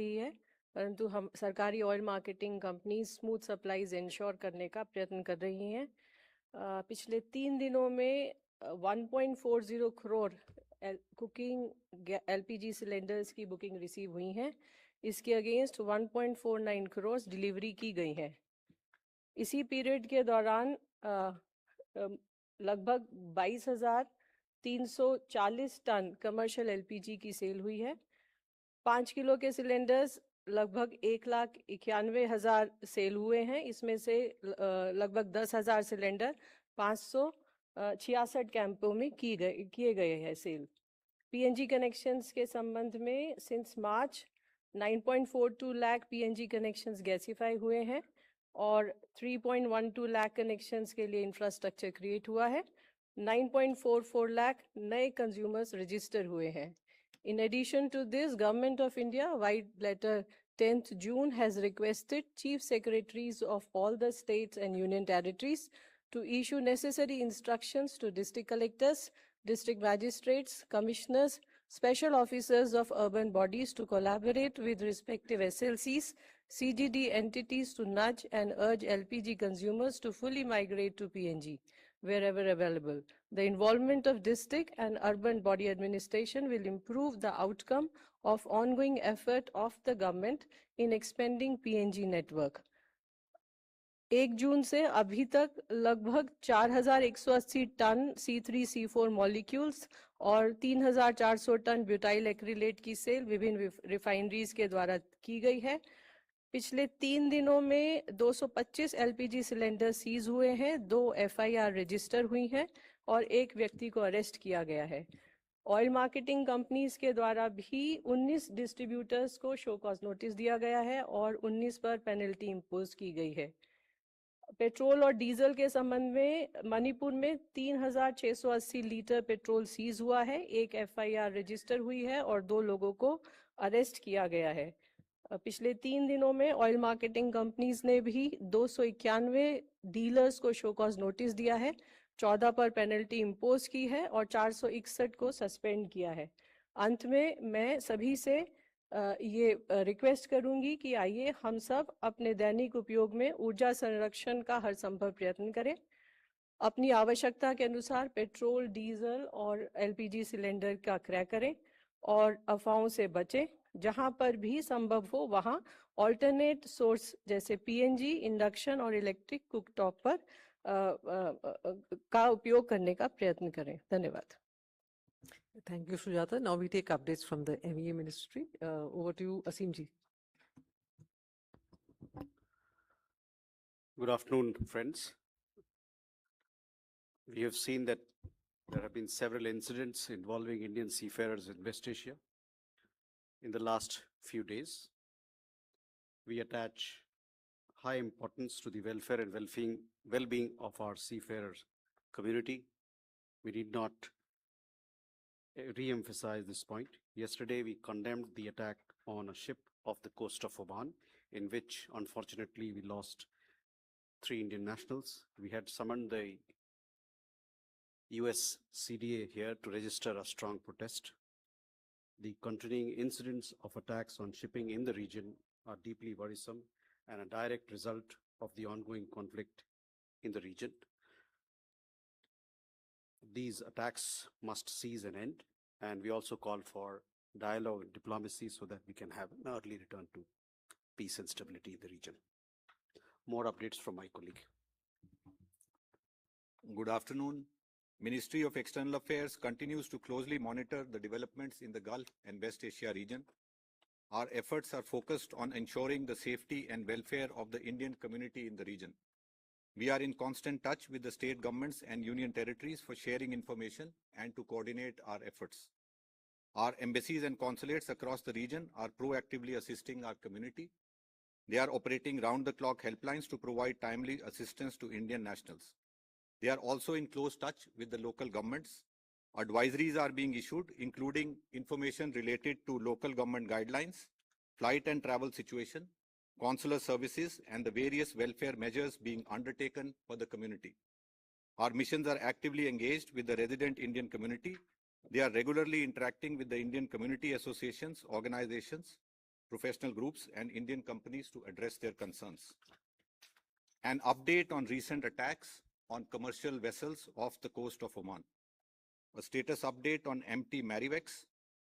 ही है, परंतु हम सरकारी oil marketing company smooth supplies ensure करने का प्रयत्न कर रही हैं। पिछले 3 दिनों में 1.40 करोड़ कुकिंग एलपीजी सिलेंडर्स की बुकिंग रिसीव हुई हैं। इसके अगेंस्ट 1.49 करोड़ डिलीवरी की गई है। इसी पीरियड के दौरान लगभग 22,340 टन कमर्शियल एलपीजी की सेल हुई है। 5 किलो के सिलेंडर्स लगभग 1,91,000 सेल हुए हैं। इसमें से लगभग 10,000 सिलेंडर 566 कैंपों में किए गए हैं सेल। पीएनजी कनेक्शंस के संबंध में since March 9.42 lakh PNG connections gasified हुए हैं और 3.12 लाख कनेक्शंस के लिए इंफ्रास्ट्रक्चर क्रिएट हुआ है। 9.44 लाख नए कंज्यूमर्स रजिस्टर हुए हैं। In addition to this, Government of India, White Letter 10th June, has requested Chief Secretaries of all the states and Union Territories to issue necessary instructions to District Collectors, District Magistrates, Commissioners, Special Officers of urban bodies to collaborate with respective SLCs, CGD entities to nudge and urge LPG consumers to fully migrate to PNG wherever available. The involvement of district and urban body administration will improve the outcome of ongoing effort of the government in expanding PNG network. 1 जून से अभी तक लगभग 4,180 ton C3 C4 molecules और 3,400 ton butyl acrylate की cell विभिन्न refineries के द्वारा की गई है। पिछले 3 दिनों में 225 एलपीजी सिलेंडर सीज हुए हैं, 2 एफआईआर रजिस्टर हुई हैं और 1 व्यक्ति को अरेस्ट किया गया है। ऑयल मार्केटिंग कंपनीज के द्वारा भी 19 डिस्ट्रीब्यूटर्स को शो कॉज नोटिस दिया गया है और 19 पर पेनल्टी इम्पोज की गई है। पेट्रोल और डीजल के संबंध में मणिपुर में 3,680 लीटर पेट्रोल सीज हुआ है, 1 एफआईआर रजिस्टर हुई है और 2 लोगों को अरेस्ट किया गया है। पिछले 3 दिनों में ऑयल मार्केटिंग कंपनीज ने भी 291 डीलर्स को शो कॉज नोटिस दिया है, 14 पर पेनल्टी इम्पोज की है और 461 को सस्पेंड किया है। अंत में मैं सभी से ये रिक्वेस्ट करूंगी कि आइए हम सब अपने दैनिक उपयोग में ऊर्जा संरक्षण का हर संभव प्रयत्न करें। अपनी आवश्यकता के अनुसार पेट्रोल, डीजल और एलपीजी सिलेंडर का क्रय करें और अफवाहों से बचें। जहां पर भी संभव हो वहां ऑल्टरनेट सोर्स जैसे पीएनजी, इंडक्शन और इलेक्ट्रिक कुकटॉप पर का उपयोग करने का प्रयत्न करें। धन्यवाद। Thank you, Sujata. Now we take updates from the MEA Ministry. Over to you, Asim ji. Good afternoon, friends. We have seen that there have been several incidents involving Indian seafarers in West Asia in the last few days. We attach high importance to the welfare and well-being of our seafarers community. We need not re-emphasize this point. Yesterday, we condemned the attack on a ship off the coast of Oman, in which, unfortunately, we lost 3 Indian nationals. We had summoned the US CDA here to register a strong protest. The continuing incidents of attacks on shipping in the region are deeply worrisome and a direct result of the ongoing conflict in the region. These attacks must cease and end, and we also call for dialogue and diplomacy so that we can have an early return to peace and stability in the region. More updates from my colleague. Good afternoon. Ministry of External Affairs continues to closely monitor the developments in the Gulf and West Asia region. Our efforts are focused on ensuring the safety and welfare of the Indian community in the region. We are in constant touch with the state governments and union territories for sharing information and to coordinate our efforts. Our embassies and consulates across the region are proactively assisting our community. They are operating round-the-clock helplines to provide timely assistance to Indian nationals. They are also in close touch with the local governments. Advisories are being issued, including information related to local government guidelines, flight and travel situation, consular services, and the various welfare measures being undertaken for the community. Our missions are actively engaged with the resident Indian community. They are regularly interacting with the Indian community associations, organizations, professional groups, and Indian companies to address their concerns. An update on recent attacks on commercial vessels off the coast of Oman. A status update on MT Marivex.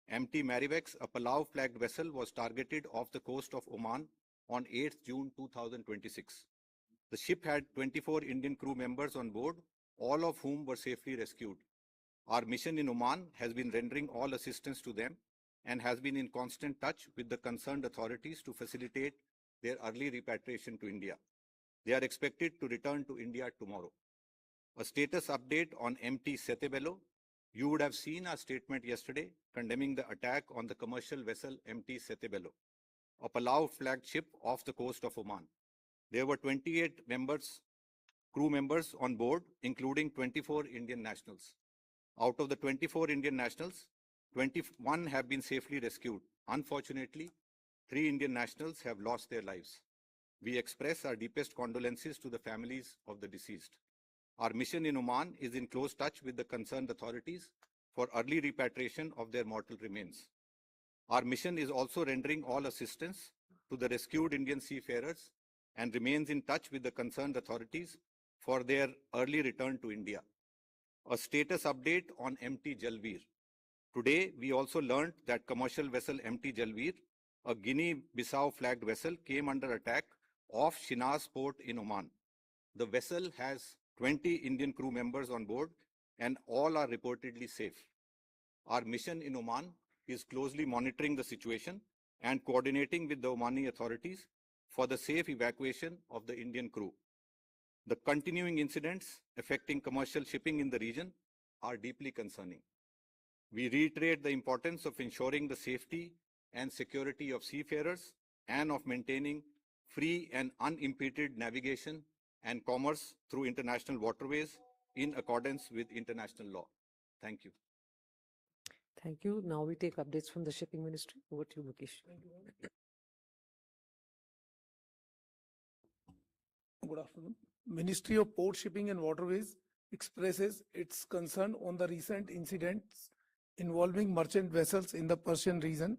MT Marivex, a Palau-flagged vessel, was targeted off the coast of Oman on 8th June 2026. The ship had 24 Indian crew members on board, all of whom were safely rescued. Our mission in Oman has been rendering all assistance to them and has been in constant touch with the concerned authorities to facilitate their early repatriation to India. They are expected to return to India tomorrow. A status update on MT Setebello. You would have seen our statement yesterday condemning the attack on the commercial vessel MT Setebello, a Palau-flagged ship off the coast of Oman. There were 28 crew members on board, including 24 Indian nationals. Out of the 24 Indian nationals, 21 have been safely rescued. Unfortunately, 3 Indian nationals have lost their lives. We express our deepest condolences to the families of the deceased. Our mission in Oman is in close touch with the concerned authorities for early repatriation of their mortal remains. Our mission is also rendering all assistance to the rescued Indian seafarers and remains in touch with the concerned authorities for their early return to India. A status update on MT Jalveer. Today, we also learned that commercial vessel MT Jalveer, a Guinea-Bissau flagged vessel, came under attack off Shiraz port in Oman. The vessel has 20 Indian crew members on board and all are reportedly safe. Our mission in Oman is closely monitoring the situation and coordinating with the Omani authorities for the safe evacuation of the Indian crew. The continuing incidents affecting commercial shipping in the region are deeply concerning. We reiterate the importance of ensuring the safety and security of seafarers and of maintaining free and unimpeded navigation and commerce through international waterways in accordance with international law. Thank you. Thank you. Now we take updates from the Shipping Ministry. Over to you, Mukesh. Good afternoon. Ministry of Port, Shipping and Waterways expresses its concern on the recent incidents involving merchant vessels in the Persian region.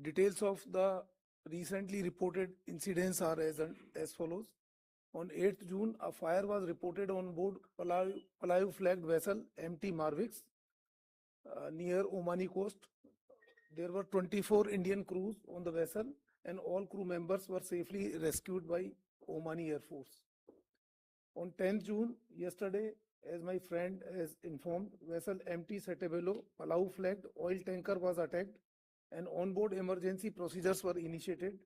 Details of the recently reported incidents are as follows. On 8th June, a fire was reported on board Palau flagged vessel MT Marvix near Omani coast. There were 24 Indian crews on the vessel and all crew members were safely rescued by Omani Air Force. On 10th June, yesterday, as my friend has informed, vessel MT Setebello, Palau flagged oil tanker was attacked and onboard emergency procedures were initiated.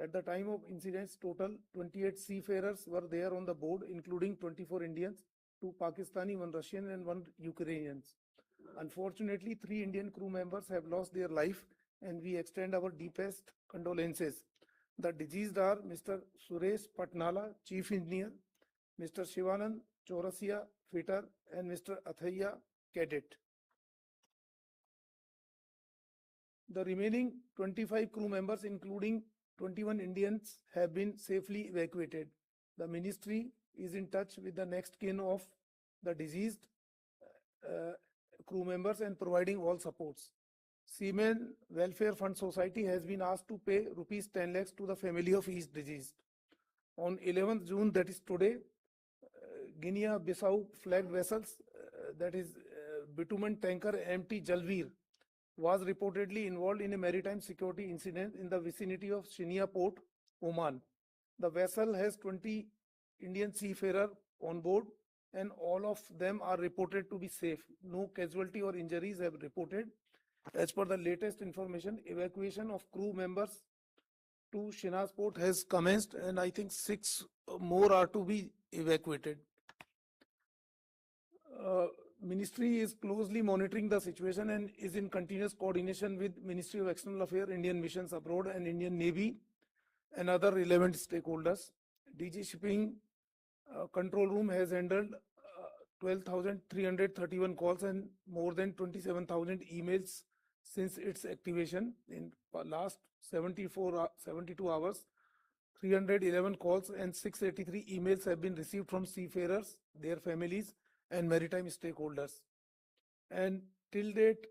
At the time of incidents, total 28 seafarers were there on the board, including 24 Indians, 2 Pakistani, 1 Russian and 1 Ukrainians. Unfortunately, 3 Indian crew members have lost their life and we extend our deepest condolences. The deceased are Mr. Suresh Patnala, Chief Engineer, Mr. Shivanand Chaurasia, Fitter, and Mr. Athaya, Cadet. The remaining 25 crew members, including 21 Indians, have been safely evacuated. The ministry is in touch with the next kin of the deceased crew members and providing all supports. Seamen Welfare Fund Society has been asked to pay rupees 10 lakhs to the family of each deceased. On 11th June, that is today, Guinea-Bissau flagged vessels, that is bitumen tanker MT Jalveer, was reportedly involved in a maritime security incident in the vicinity of Shinia Port, Oman. The vessel has 20 Indian seafarers on board and all of them are reported to be safe. No casualty or injuries have reported. As per the latest information, evacuation of crew members to Shiraz Port has commenced and I think 6 more are to be evacuated. Ministry is closely monitoring the situation and is in continuous coordination with Ministry of External Affairs, Indian missions abroad and Indian Navy and other relevant stakeholders. DG Shipping Control Room has handled 12,331 calls and more than 27,000 emails since its activation. In last 72 hours, 311 calls and 683 emails have been received from seafarers, their families and maritime stakeholders. And till date,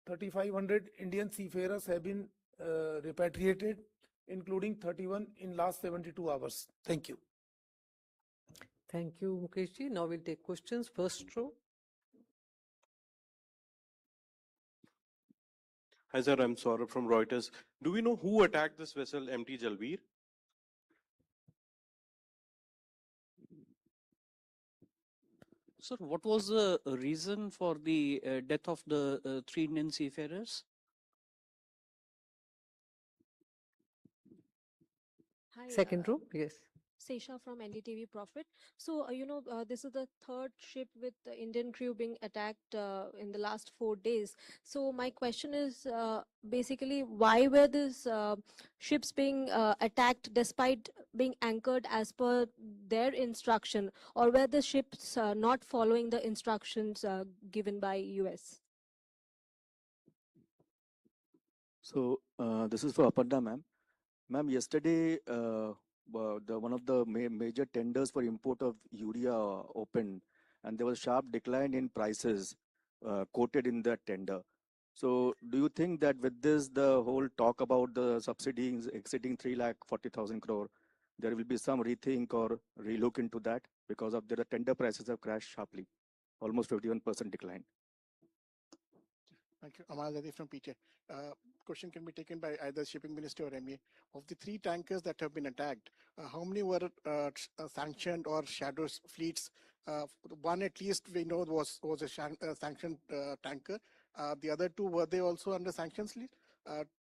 3,500 Indian seafarers have been repatriated, including 31 in last 72 hours. Thank you. Thank you, Mukesh ji. Now we'll take questions. First row. Hi, sir. I'm Saurabh from Reuters. Do we know who attacked this vessel, MT Jalbir? Sir, what was the reason for the death of the 3 Indian seafarers? Hi, Second row, yes. Sesha from NDTV Profit. So, this is the third ship with the Indian crew being attacked in the last 4 days. So, my question is basically, why were these ships being attacked despite being anchored as per their instruction, or were the ships not following the instructions given by US? So this is for Aparna, ma'am. Ma'am, yesterday one of the major tenders for import of urea opened, and there was a sharp decline in prices quoted in that tender. So do you think that with this, the whole talk about the subsidies exceeding 3,40,000 crore, there will be some rethink or relook into that because of the tender prices have crashed sharply, almost 51% decline? Thank you. Amal Zadi from PJ. Question can be taken by either Shipping Ministry or MEA. Of the 3 tankers that have been attacked, how many were sanctioned or shadow fleets? One at least we know was a sanctioned tanker. The other 2, were they also under sanctions list?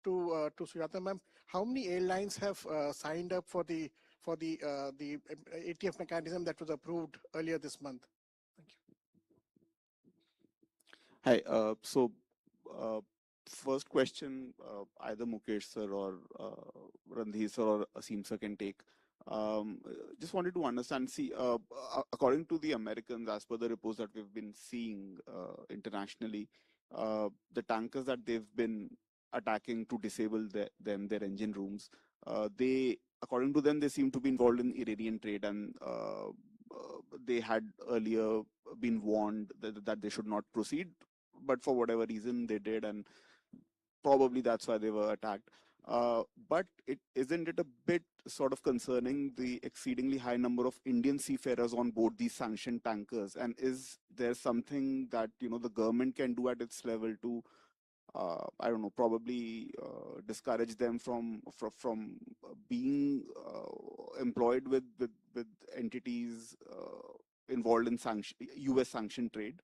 To Sujata ma'am, how many airlines have signed up for the ATF mechanism that was approved earlier this month? Thank you. Hi. Uh, First question, either Mukesh sir or Randhir sir or Asim sir can take. Just wanted to understand. See, according to the Americans, as per the reports that we've been seeing internationally, the tankers that they've been attacking to disable their engine rooms, according to them, they seem to be involved in Iranian trade, and they had earlier been warned that they should not proceed, but for whatever reason they did, and probably that's why they were attacked. But isn't it a bit sort of concerning, the exceedingly high number of Indian seafarers on board these sanctioned tankers? And is there something that the government can do at its level to, I don't know, probably discourage them from being employed with entities involved in US sanction trade?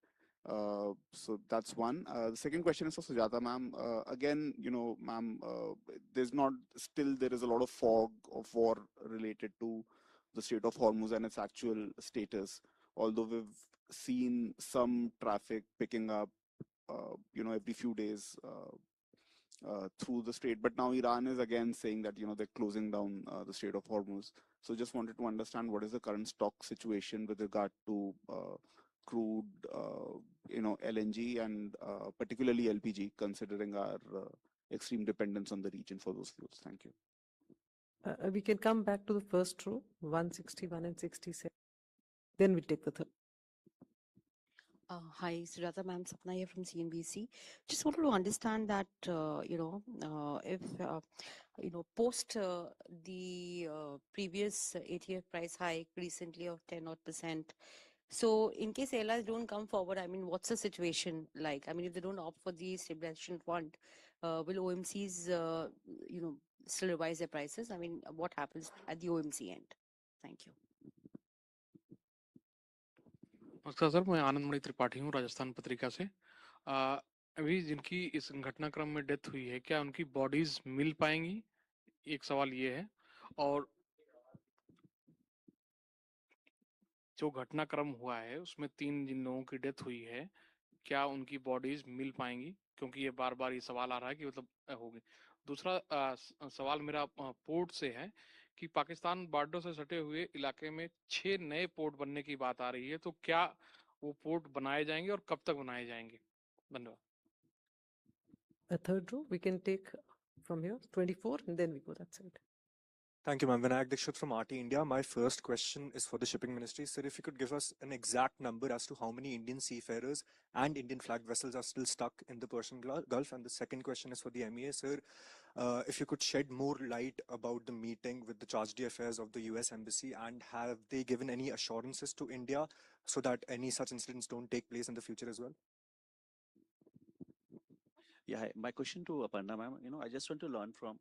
So that's one. The second question is for Sujata ma'am. Again, ma'am, there is a lot of fog of war related to the Strait of Hormuz and its actual status. Although we've seen some traffic picking up, every few days through the strait, but now Iran is again saying that they're closing down the Strait of Hormuz. So just wanted to understand what is the current stock situation with regard to crude, LNG and particularly LPG, considering our extreme dependence on the region for those fuels. Thank you. We can come back to the first row, 161 and 67. Then we'll take the third. Hi, Sujata ma'am, Sapna here from CNBC. Just wanted to understand that, if, post the previous ATF price hike recently of 10 odd percent, so in case airlines don't come forward, I mean, what's the situation like? I mean, if they don't opt for the stabilization fund, will OMCs, still revise their prices? I mean, what happens at the OMC end? Thank you. नमस्कार sir, मैं आनंदमणि त्रिपाठी हूँ राजस्थान पत्रिका से। अभी जिनकी इस घटनाक्रम में death हुई है, क्या उनकी बॉडीज मिल पाएंगी? एक सवाल ये है। और जो घटनाक्रम हुआ है उसमें 3 जिन लोगों की डेथ हुई है, क्या उनकी बॉडीज मिल पाएंगी? क्योंकि ये बार-बार ये सवाल आ रहा है कि मतलब होगी। दूसरा सवाल मेरा पोर्ट से है कि पाकिस्तान बॉर्डर से सटे हुए इलाके में 6 नए पोर्ट बनने की बात आ रही है, तो क्या वो पोर्ट बनाए जाएंगे और कब तक बनाए जाएंगे? धन्यवाद। A third row, we can take from here, 24, and then we go that side. Thank you, ma'am. Vinayak Dikshit from RT India. My first question is for the shipping ministry. Sir, if you could give us an exact number as to how many Indian seafarers and Indian flagged vessels are still stuck in the Persian Gulf. And the second question is for the MEA. Sir, if you could shed more light about the meeting with the charge d'affaires of the US Embassy, and have they given any assurances to India so that any such incidents don't take place in the future as well? Yeah, hi. My question to Aparna ma'am, I just want to learn from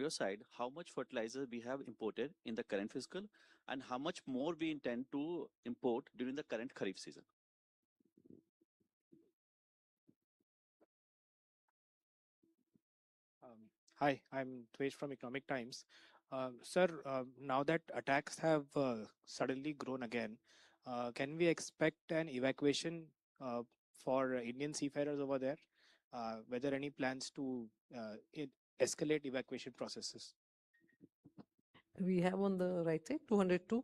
your side how much fertilizer we have imported in the current fiscal and how much more we intend to import during the current Kharif season. Hi, I'm Dvesh from Economic Times. Sir, now that attacks have suddenly grown again, can we expect an evacuation for Indian seafarers over there? Whether any plans to escalate evacuation processes? We have on the right side 202.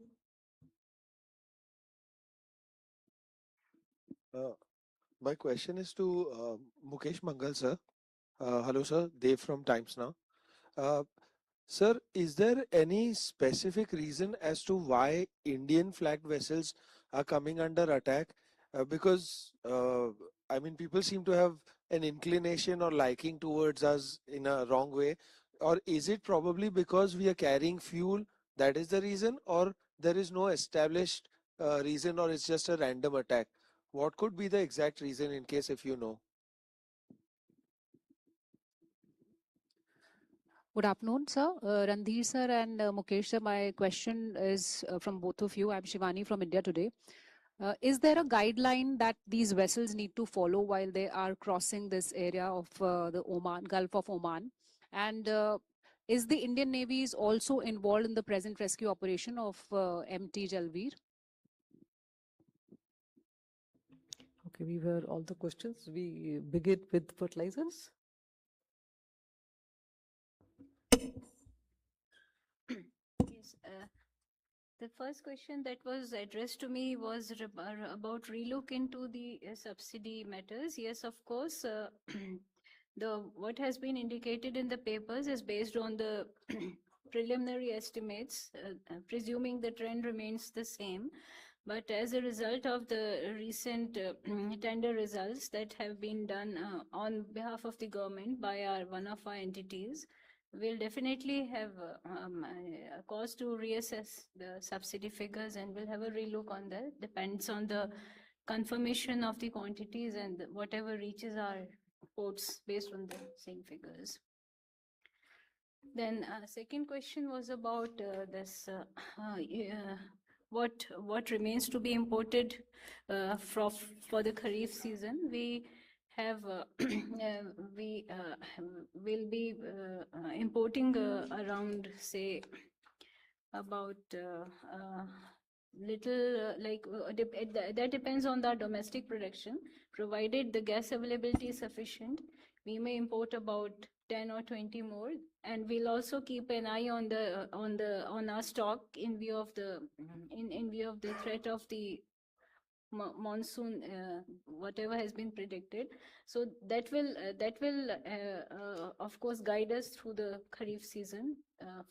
My question is to Mukesh Mangal, sir. Hello, sir. Dev from Times Now. Sir, is there any specific reason as to why Indian flagged vessels are coming under attack? Because, I mean, people seem to have an inclination or liking towards us in a wrong way. Or is it probably because we are carrying fuel? That is the reason? Or there is no established reason, or it's just a random attack? What could be the exact reason, in case if you know? Good afternoon, sir. Randhir sir and Mukesh sir, my question is from both of you. I'm Shivani from India Today. Is there a guideline that these vessels need to follow while they are crossing this area of the Gulf of Oman? And is the Indian Navy is also involved in the present rescue operation of MT Jalveer? Okay, we were all the questions. We begin with fertilizers. Yes, the first question that was addressed to me was about relook into the subsidy matters. Yes, of course, the what has been indicated in the papers is based on the preliminary estimates, presuming the trend remains the same. But as a result of the recent tender results that have been done on behalf of the government by one of our entities, we'll definitely have a cause to reassess the subsidy figures, and we'll have a relook on that. Depends on the confirmation of the quantities and whatever reaches our ports based on the same figures. Then second question was about this what remains to be imported for the Kharif season. We have we will be importing around, say, about little that depends on the domestic production. Provided the gas availability is sufficient, we may import about 10 or 20 more, and we'll also keep an eye on our stock in view of the threat of the monsoon, whatever has been predicted. So that will of course guide us through the Kharif season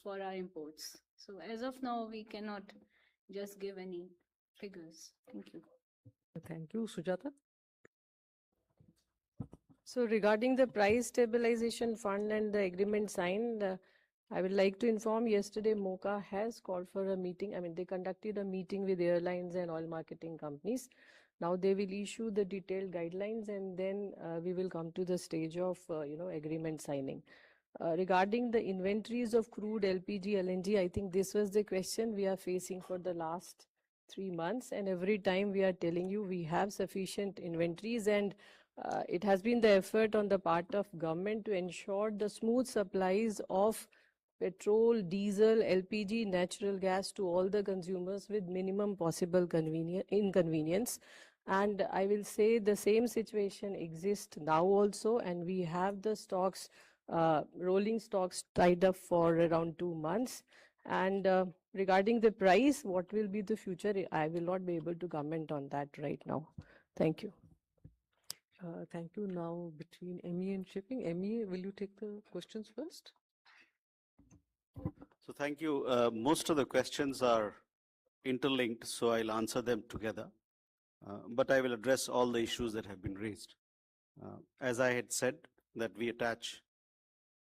for our imports. So as of now, we cannot just give any figures. Thank you. Thank you, Sujata. So regarding the price stabilization fund and the agreement signed, I would like to inform yesterday MOCA has called for a meeting. I mean, they conducted a meeting with airlines and oil marketing companies. Now they will issue the detailed guidelines, and then we will come to the stage of, agreement signing. Regarding the inventories of crude, LPG, LNG, I think this was the question we are facing for the last 3 months. And every time we are telling you we have sufficient inventories, and it has been the effort on the part of government to ensure the smooth supplies of petrol, diesel, LPG, natural gas to all the consumers with minimum possible inconvenience. And I will say the same situation exists now also, and we have the stocks, rolling stocks tied up for around 2 months. And regarding the price, what will be the future, I will not be able to comment on that right now. Thank you. Thank you. Now between MEA and shipping. MEA, will you take the questions first? So thank you. Most of the questions are interlinked, so I'll answer them together. But I will address all the issues that have been raised. As I had said, that we attach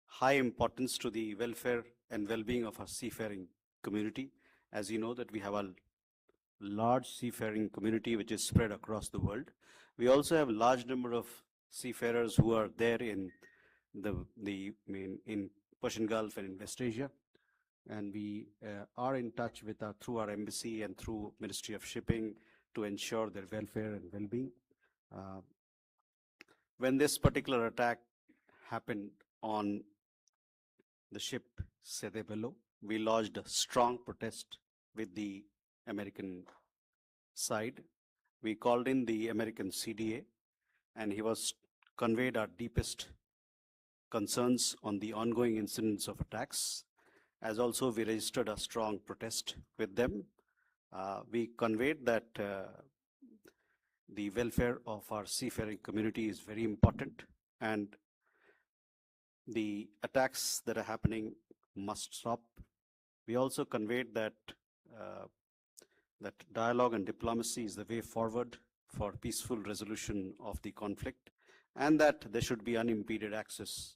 high importance to the welfare and well-being of our seafaring community. As you know, that we have a large seafaring community which is spread across the world. We also have a large number of seafarers who are there in in Persian Gulf and in West Asia, and we are in touch with through our embassy and through Ministry of Shipping to ensure their welfare and well-being. When this particular attack happened on the ship Sede Bello, we lodged a strong protest with the American side. We called in the American CDA, and he was conveyed our deepest concerns on the ongoing incidents of attacks. As also, we registered a strong protest with them. We conveyed that the welfare of our seafaring community is very important, and the attacks that are happening must stop. We also conveyed that that dialogue and diplomacy is the way forward for peaceful resolution of the conflict, and that there should be unimpeded access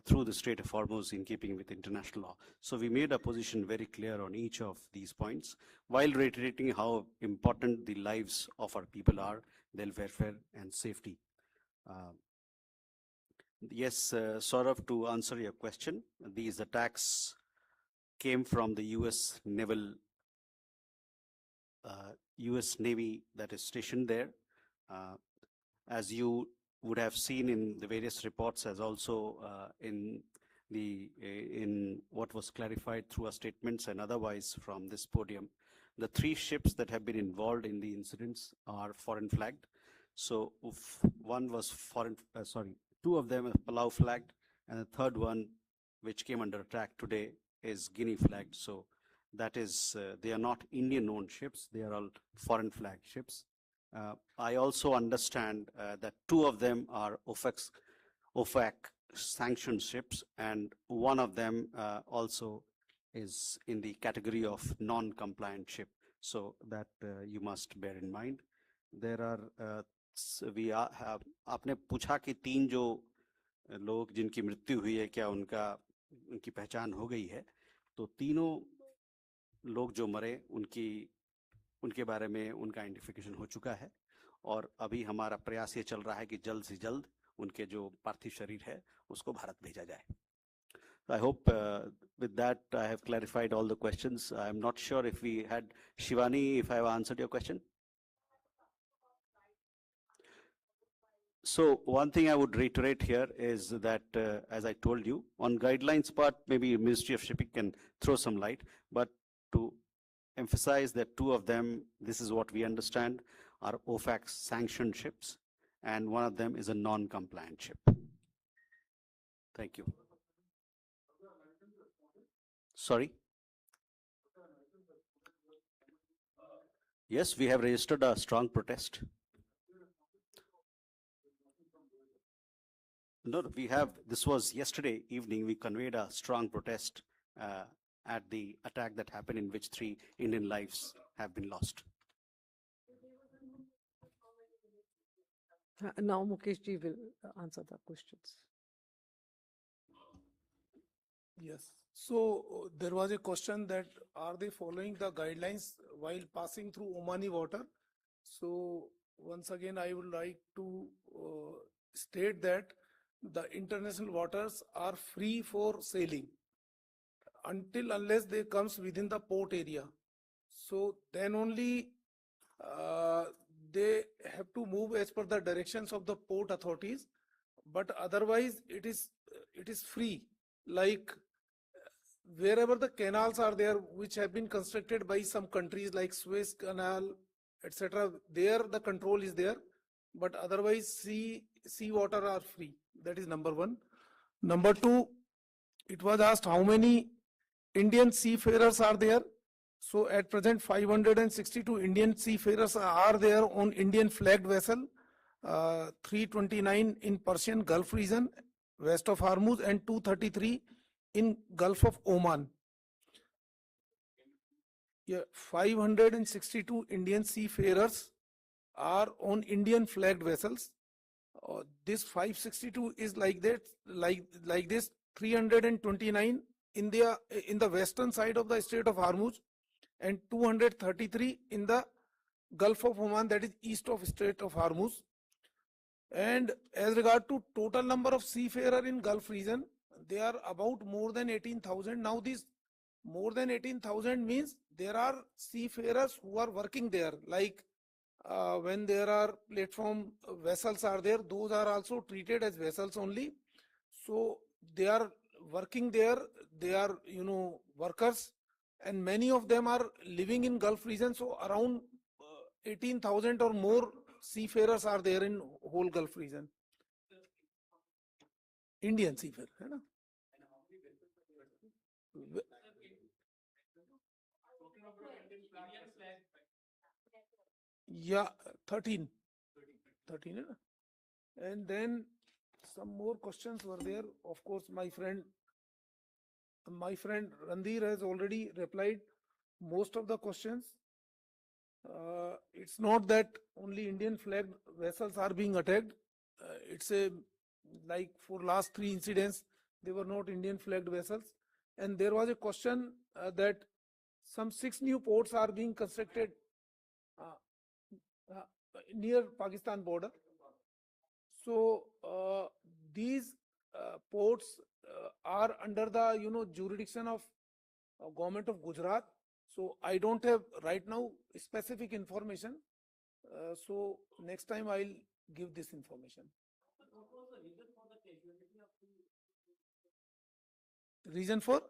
through the Strait of Hormuz in keeping with international law. So we made our position very clear on each of these points, while reiterating how important the lives of our people are, their welfare and safety. Yes, Saurabh, to answer your question, these attacks came from the US Navy that is stationed there. As you would have seen in the various reports, as also in what was clarified through our statements and otherwise from this podium, the 3 ships that have been involved in the incidents are foreign flagged. So one was two of them are Palau flagged, and the third one, which came under attack today, is Guinea flagged. So that is, they are not Indian-owned ships; they are all foreign flag ships. I also understand that 2 of them are OFAC sanctioned ships, and one of them also is in the category of non-compliant ship. So that you must bear in mind. There are आपने पूछा कि 3 जो लोग जिनकी मृत्यु हुई है, क्या उनकी पहचान हो गई है? तो तीनों लोग जो मरे उनके बारे में उनका आइडेंटिफिकेशन हो चुका है, और अभी हमारा प्रयास ये चल रहा है कि जल्द से जल्द उनके जो पार्थिव शरीर है उसको भारत भेजा जाए. I hope with that I have clarified all the questions. I am not sure if we had Shivani, if I have answered your question. So one thing I would reiterate here is that, as I told you, on guidelines part, maybe Ministry of Shipping can throw some light, but to emphasize that 2 of them, this is what we understand, are OFAC sanctioned ships, and one of them is a non-compliant ship. Thank you. Sorry? Yes, we have registered a strong protest. No, we have, this was yesterday evening, we conveyed a strong protest at the attack that happened, in which 3 Indian lives have been lost. Now Mukesh ji will answer the questions. Yes. So there was a question that are they following the guidelines while passing through Omani water? So once again, I would like to state that the international waters are free for sailing unless they comes within the port area. So then only they have to move as per the directions of the port authorities, but otherwise it is free. Like wherever the canals are there, which have been constructed by some countries like Suez Canal, etc., there the control is there, but otherwise sea water are free. That is number 1. Number 2, it was asked how many Indian seafarers are there. So at present 562 Indian seafarers are there on Indian flagged vessel, 329 in Persian Gulf region west of Hormuz, and 233 in Gulf of Oman. Yeah, 562 Indian seafarers are on Indian flagged vessels. This 562 is like that, like this 329 in the western side of the Strait of Hormuz and 233 in the Gulf of Oman, that is east of Strait of Hormuz. And as regard to total number of seafarer in Gulf region, they are about more than 18,000. Now this more than 18,000 means there are seafarers who are working there, like when there are platform vessels are there, those are also treated as vessels only. So they are working there, they are workers, and many of them are living in Gulf region. So around 18,000 or more seafarers are there in whole Gulf region. Indian seafarer, है ना? Yeah, 13. 13, है ना? And then some more questions were there. Of course, my friend Randhir has already replied most of the questions. It's not that only Indian flagged vessels are being attacked. It's like for last 3 incidents, they were not Indian flagged vessels. And there was a question that some 6 new ports are being constructed near Pakistan border. So these ports are under the jurisdiction of government of Gujarat. So I don't have right now specific information. So next time I'll give this information. Reason for?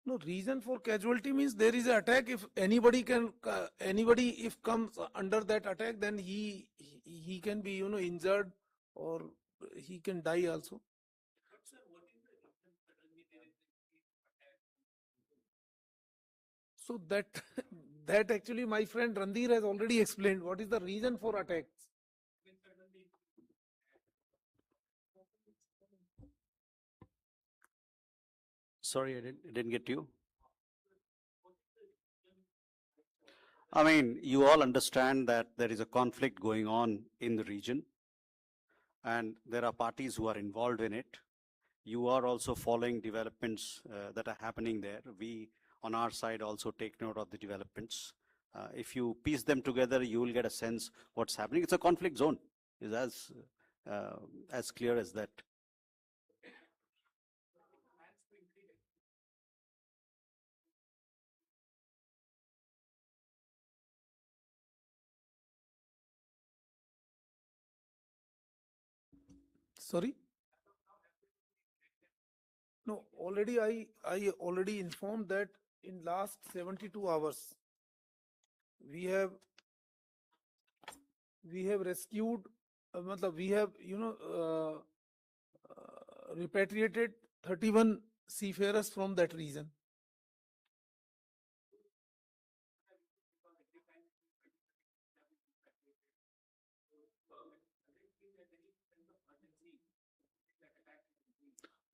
No, reason for casualty means there is an attack. If anybody if comes under that attack, then he can be injured or he can die also. So that that actually my friend Randhir has already explained what is the reason for attacks. Sorry, I didn't get you. I mean, you all understand that there is a conflict going on in the region, and there are parties who are involved in it. You are also following developments that are happening there. We, on our side, also take note of the developments. If you piece them together, you will get a sense what's happening. It's a conflict zone. It's as clear as that. Sorry? No, already I already informed that in last 72 hours we have rescued, we have repatriated 31 seafarers from that region.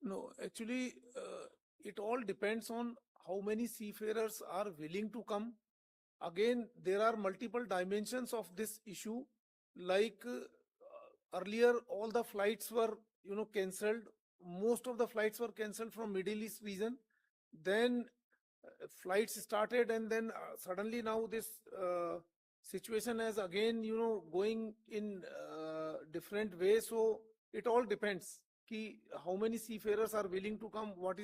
No, actually, it all depends on how many seafarers are willing to come. Again, there are multiple dimensions of this issue. Like earlier, all the flights were, cancelled. Most of the flights were cancelled from Middle East region. Then flights started, and then suddenly now this situation is again, going in different ways. So it all depends. How many seafarers are willing to come, what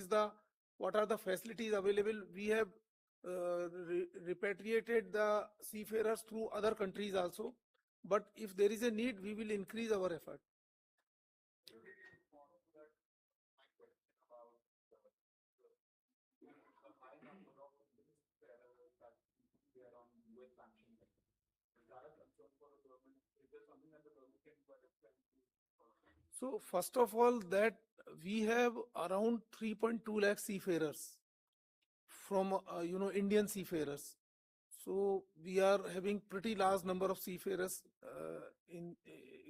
are the facilities available. We have repatriated the seafarers through other countries also, but if there is a need, we will increase our effort. So first of all, that we have around 3.2 lakh seafarers from Indian seafarers. So we are having pretty large number of seafarers in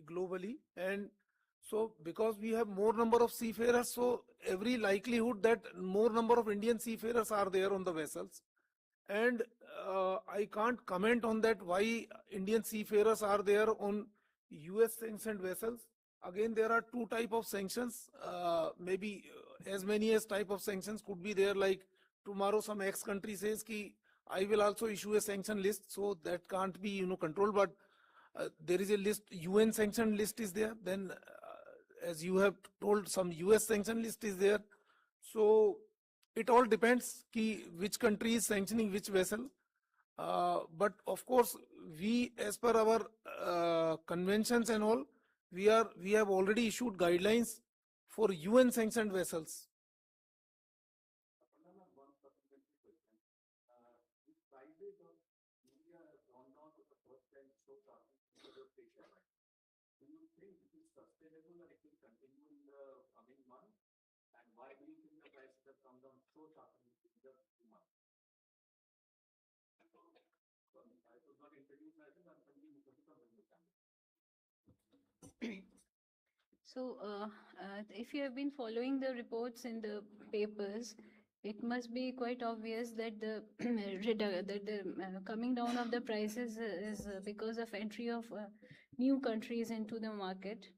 globally, and So because we have more number of seafarers, so every likelihood that more number of Indian seafarers are there on the vessels. And I can't comment on that why Indian seafarers are there on US sanctioned vessels. Again, there are two type of sanctions. Maybe as many as type of sanctions could be there. Like tomorrow some X country says ki I will also issue a sanction list, so that can't be controlled. But there is a list, UN sanction list is there. Then as you have told, some US sanction list is there. So it all depends ki which country is sanctioning which vessel. But of course, we, as per our conventions and all, we have already issued guidelines for UN sanctioned vessels. Do you think it is sustainable and it will continue in the coming months? And why do you think the prices have come down so sharply in just 2 months? Sorry, I could not introduce myself. I'm Sanjeev Mukherjee from Hindustan. If you have been following the reports in the papers, it must be quite obvious that the coming down of the prices is because of entry of new countries into the market,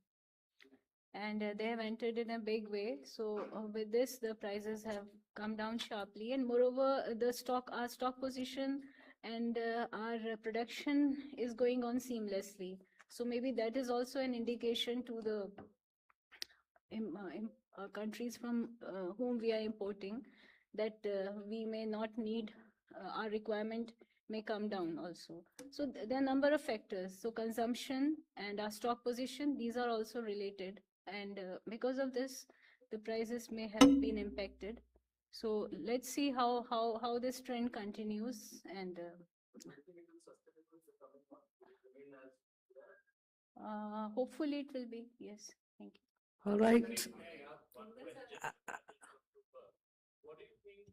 and they have entered in a big way. So with this, the prices have come down sharply, and moreover, our stock position and our production is going on seamlessly. So maybe that is also an indication to the countries from whom we are importing, that we may not need, our requirement may come down also. So there are a number of factors. So consumption and our stock position, these are also related. And because of this, the prices may have been impacted. So let's see how this trend continues. And hopefully it will be, yes. Thank you. All right. What do you think?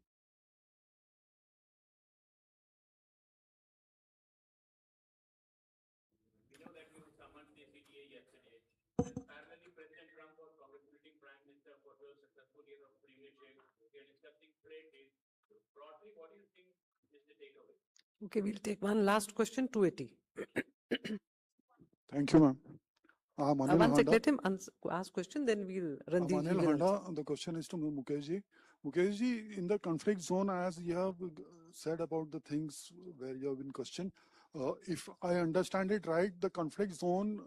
We know that you summoned the CTA yesterday. And parallelly, President Trump was congratulating Prime Minister for the successful year of premiership. We are discussing trade deals. Broadly, what do you think is the takeaway? Okay, we'll take one last question, 280. Thank you, ma'am. One sec, let him ask question, then we'll run the. Anil Handa, the question is to Mukeshji. Mukeshji, in the conflict zone, as you have said about the things where you have been questioned, if I understand it right, the conflict zone,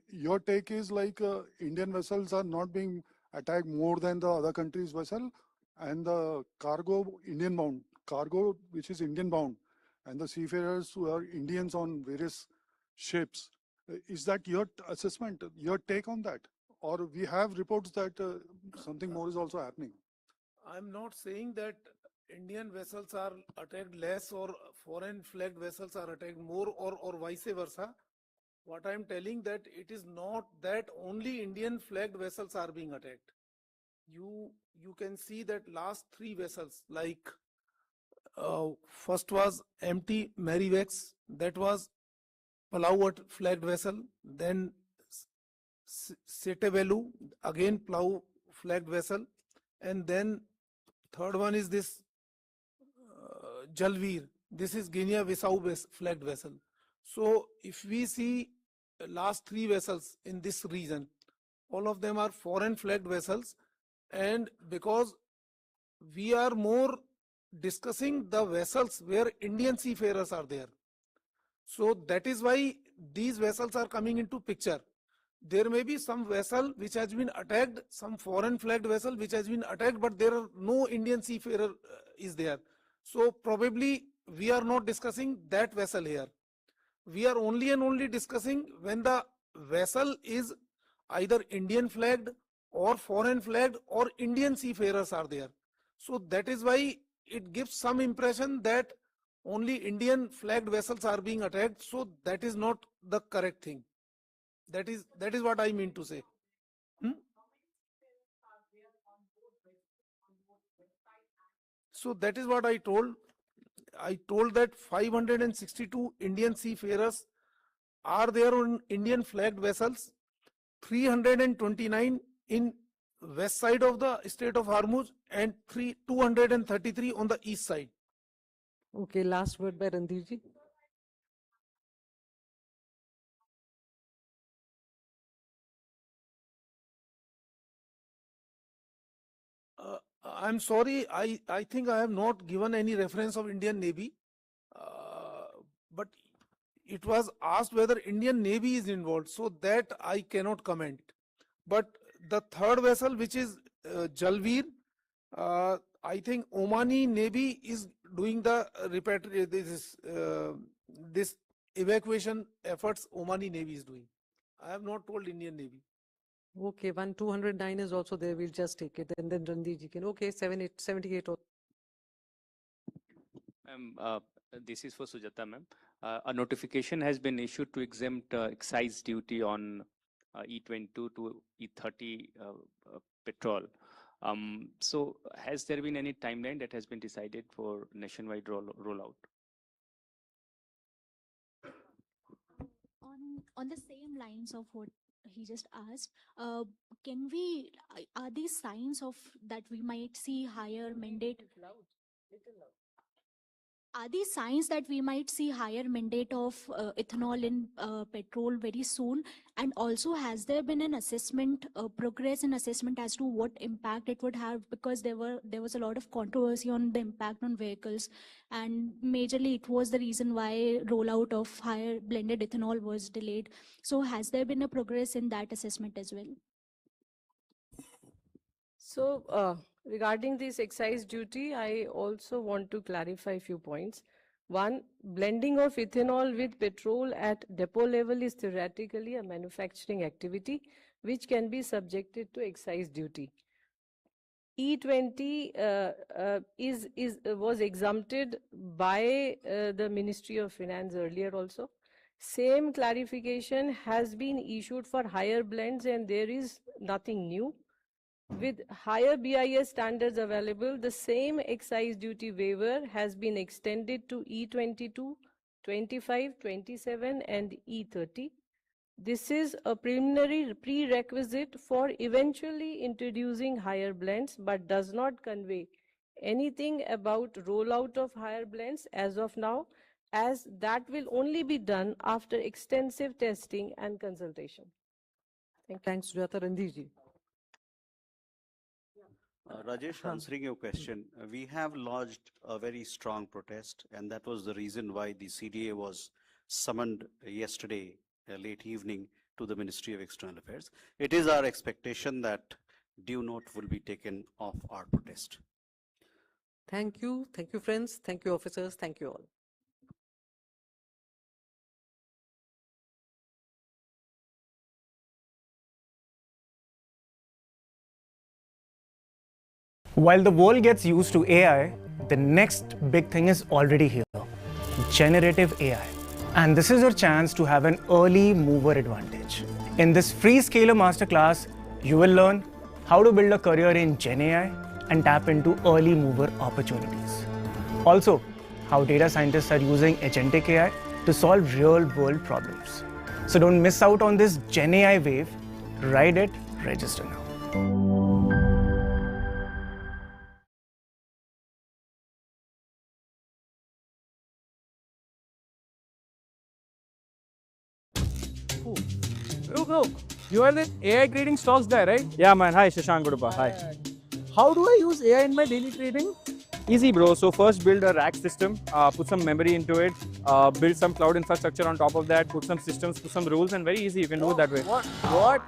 your take is like Indian vessels are not being attacked more than the other countries' vessel, and the cargo Indian bound, cargo which is Indian bound, and the seafarers who are Indians on various ships. Is that your assessment, your take on that? Or we have reports that something more is also happening? I'm not saying that Indian vessels are attacked less or foreign flagged vessels are attacked more or vice versa. What I'm telling that it is not that only Indian flagged vessels are being attacked. You can see that last 3 vessels, like first was MT Merriwex, that was Palau flagged vessel, then Setevelu, again Palau flagged vessel, and then third one is this Jalveer. This is Guinea-Bissau flagged vessel. So if we see last 3 vessels in this region, all of them are foreign flagged vessels, and because we are more discussing the vessels where Indian seafarers are there, so that is why these vessels are coming into picture. There may be some vessel which has been attacked, some foreign flagged vessel which has been attacked, but there are no Indian seafarer is there. So probably we are not discussing that vessel here. We are only and only discussing when the vessel is either Indian flagged or foreign flagged or Indian seafarers are there. So that is why it gives some impression that only Indian flagged vessels are being attacked. So that is not the correct thing. That is what I mean to say. So that is what I told. I told that 562 Indian seafarers are there on Indian flagged vessels, 329 in west side of the Strait of Hormuz and 233 on the east side. Okay, last word by Randhirji. I'm sorry, I think I have not given any reference of Indian Navy, but it was asked whether Indian Navy is involved, so that I cannot comment. But the third vessel, which is Jalveer, I think Omani Navy is doing the this evacuation efforts. Omani Navy is doing. I have not told Indian Navy. Okay, 209 is also there. We'll just take it, and then Randhirji can. Okay, 78. This is for Sujata ma'am. A notification has been issued to exempt excise duty on E22 to E30 petrol. So has there been any timeline that has been decided for nationwide rollout? On the same lines of what he just asked, can we, are these signs of that we might see higher mandate? Are these signs that we might see higher mandate of ethanol in petrol very soon? And also, has there been an assessment, progress in assessment as to what impact it would have? Because there was a lot of controversy on the impact on vehicles, and majorly it was the reason why rollout of higher blended ethanol was delayed. So, has there been a progress in that assessment as well? So regarding this excise duty, I also want to clarify a few points. One, blending of ethanol with petrol at depot level is theoretically a manufacturing activity which can be subjected to excise duty. E20 was exempted by the Ministry of Finance earlier also. Same clarification has been issued for higher blends, and there is nothing new. With higher BIS standards available, the same excise duty waiver has been extended to E22, 25, 27 and E30. This is a preliminary prerequisite for eventually introducing higher blends, but does not convey anything about rollout of higher blends as of now, as that will only be done after extensive testing and consultation. Thanks, Sujata. Randhirji. Rajesh, answering your question, we have lodged a very strong protest, and that was the reason why the CDA was summoned yesterday late evening to the Ministry of External Affairs. It is our expectation that due note will be taken of our protest. Thank you. Thank you, friends. Thank you, officers. Thank you all. While the world gets used to AI, the next big thing is already here, generative AI. And this is your chance to have an early mover advantage. In this free Scaler Masterclass, you will learn how to build a career in Gen AI and tap into early mover opportunities. Also, how data scientists are using agentic AI to solve real-world problems. So don't miss out on this Gen AI wave. Ride it, register now. Look, you are the AI trading stocks guy, right? Yeah, man. Hi, Shashank Gudapa. Hi. How do I use AI in my daily trading? Easy, bro. So first build a rack system, put some memory into it, build some cloud infrastructure on top of that, put some systems, put some rules, and very easy. You can do it that way. What?